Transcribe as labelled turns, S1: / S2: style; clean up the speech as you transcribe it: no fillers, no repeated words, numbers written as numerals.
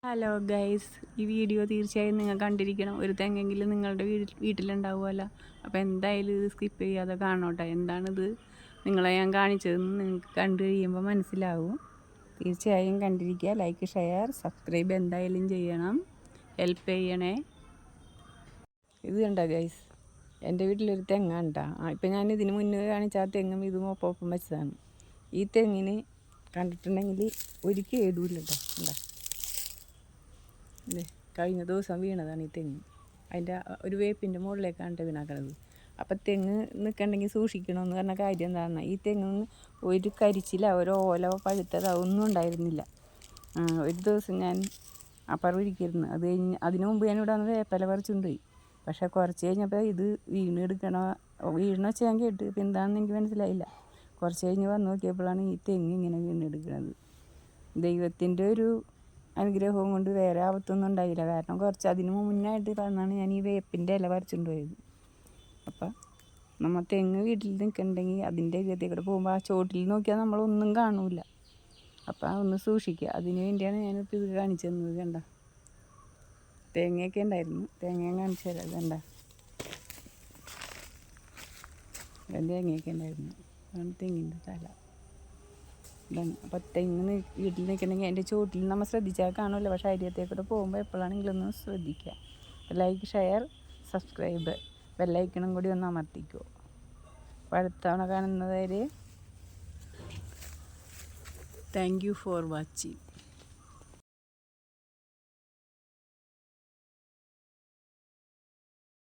S1: Hello guys, ഈ video തീർച്ചയായും നിങ്ങൾ കണ്ടിരിക്കണം. ഒരു തെങ്ങെങ്കിലും നിങ്ങളുടെ വീട്ടിലുണ്ടാവുമല്ലോ. അപ്പോൾ എന്തായാലും ഇത് സ്കിപ്പ് ചെയ്യാതെ കാണോട്ടെ. എന്താണിത് നിങ്ങളെ ഞാൻ കാണിച്ചതെന്ന് നിങ്ങൾക്ക് കണ്ടു കഴിയുമ്പോൾ മനസ്സിലാവും. തീർച്ചയായും കണ്ടിരിക്കുക. ലൈക്ക്, ഷെയർ, സബ്സ്ക്രൈബ് എന്തായാലും ചെയ്യണം. ഹെൽപ്പ് ചെയ്യണേ. ഇത് കണ്ടോ ഗൈസ്, എൻ്റെ വീട്ടിലൊരു തെങ്ങാണ് കേട്ടോ. ഇപ്പം ഞാൻ ഇതിന് മുന്നേ കാണിച്ച ആ തെങ്ങും ഇതും ഒപ്പം വെച്ചതാണ്. ഈ തെങ്ങിന് കണ്ടിട്ടുണ്ടെങ്കിൽ ഒരു കേടുമില്ല കേട്ടോ. എന്താ അല്ലേ, കഴിഞ്ഞ ദിവസം വീണതാണ് ഈ തെങ്ങ്. അതിൻ്റെ ഒരു വേപ്പിൻ്റെ മുകളിലേക്കാണ് വീണാക്കണത്. അപ്പം തെങ്ങ് നിൽക്കണമെങ്കിൽ സൂക്ഷിക്കണമെന്ന് പറഞ്ഞ കാര്യം എന്താണെന്ന്, ഈ തെങ്ങ് ഒരു കരിച്ചില ഒരു ഓല പഴുത്തതോ ഒന്നും ഉണ്ടായിരുന്നില്ല. ഒരു ദിവസം ഞാൻ അപ്പുറം ഇരിക്കരുന്നു. അത് കഴിഞ്ഞ് അതിന് മുമ്പ് ഞാൻ ഇവിടെ വന്ന് വേപ്പില പറിച്ചുകൊണ്ട് പോയി. പക്ഷേ കുറച്ച് കഴിഞ്ഞപ്പോൾ ഇത് വീണെന്ന് വെച്ചാൽ ഞാൻ കേട്ട്. ഇപ്പം എന്താണെന്ന് എനിക്ക് മനസ്സിലായില്ല. കുറച്ച് കഴിഞ്ഞ് വന്ന് നോക്കിയപ്പോഴാണ് ഈ തെങ്ങ് ഇങ്ങനെ വീണെടുക്കുന്നത്. ദൈവത്തിൻ്റെ ഒരു അനുഗ്രഹവും കൊണ്ട് വേറെ ആപത്തൊന്നും ഉണ്ടായില്ല. കാരണം കുറച്ച് അതിന് മുന്നായിട്ട് തന്നാണ് ഞാൻ ഈ വേപ്പിൻ്റെ ഇല പറിച്ചുകൊണ്ട് പോയത്. അപ്പം നമ്മൾ തെങ്ങ് വീട്ടിൽ നിൽക്കണമെങ്കിൽ അതിൻ്റെ ഗതി കൂടെ പോകുമ്പോൾ ആ ചോട്ടിൽ നോക്കിയാൽ നമ്മളൊന്നും കാണൂല. അപ്പം ഒന്ന് സൂക്ഷിക്കുക. അതിന് വേണ്ടിയാണ് ഞാനിപ്പോൾ ഇത് കാണിച്ചു തന്നത്. കണ്ട, തേങ്ങയൊക്കെ ഉണ്ടായിരുന്നു. തേങ്ങയും കാണിച്ചു തരാം. കണ്ട, തേങ്ങയൊക്കെ ഉണ്ടായിരുന്നു. അതാണ് തെങ്ങിൻ്റെ തല. അപ്പം തെങ്ങ് വീട്ടിൽ നിൽക്കണമെങ്കിൽ അതിൻ്റെ ചോട്ടിൽ നമ്മൾ ശ്രദ്ധിച്ചാൽ കാണുമല്ലോ. പക്ഷേ അരിയത്തേക്കൂടെ പോകുമ്പോൾ എപ്പോഴാണെങ്കിലും ഒന്ന് ശ്രദ്ധിക്കുക. ലൈക്ക്, ഷെയർ, സബ്സ്ക്രൈബ്, ബെല്ലൈക്കണം കൂടി ഒന്ന് അമർത്തിക്കുമോ. അപ്പോൾ അടുത്ത തവണ കാണുന്നവരെ താങ്ക് യു ഫോർ വാച്ചിങ്.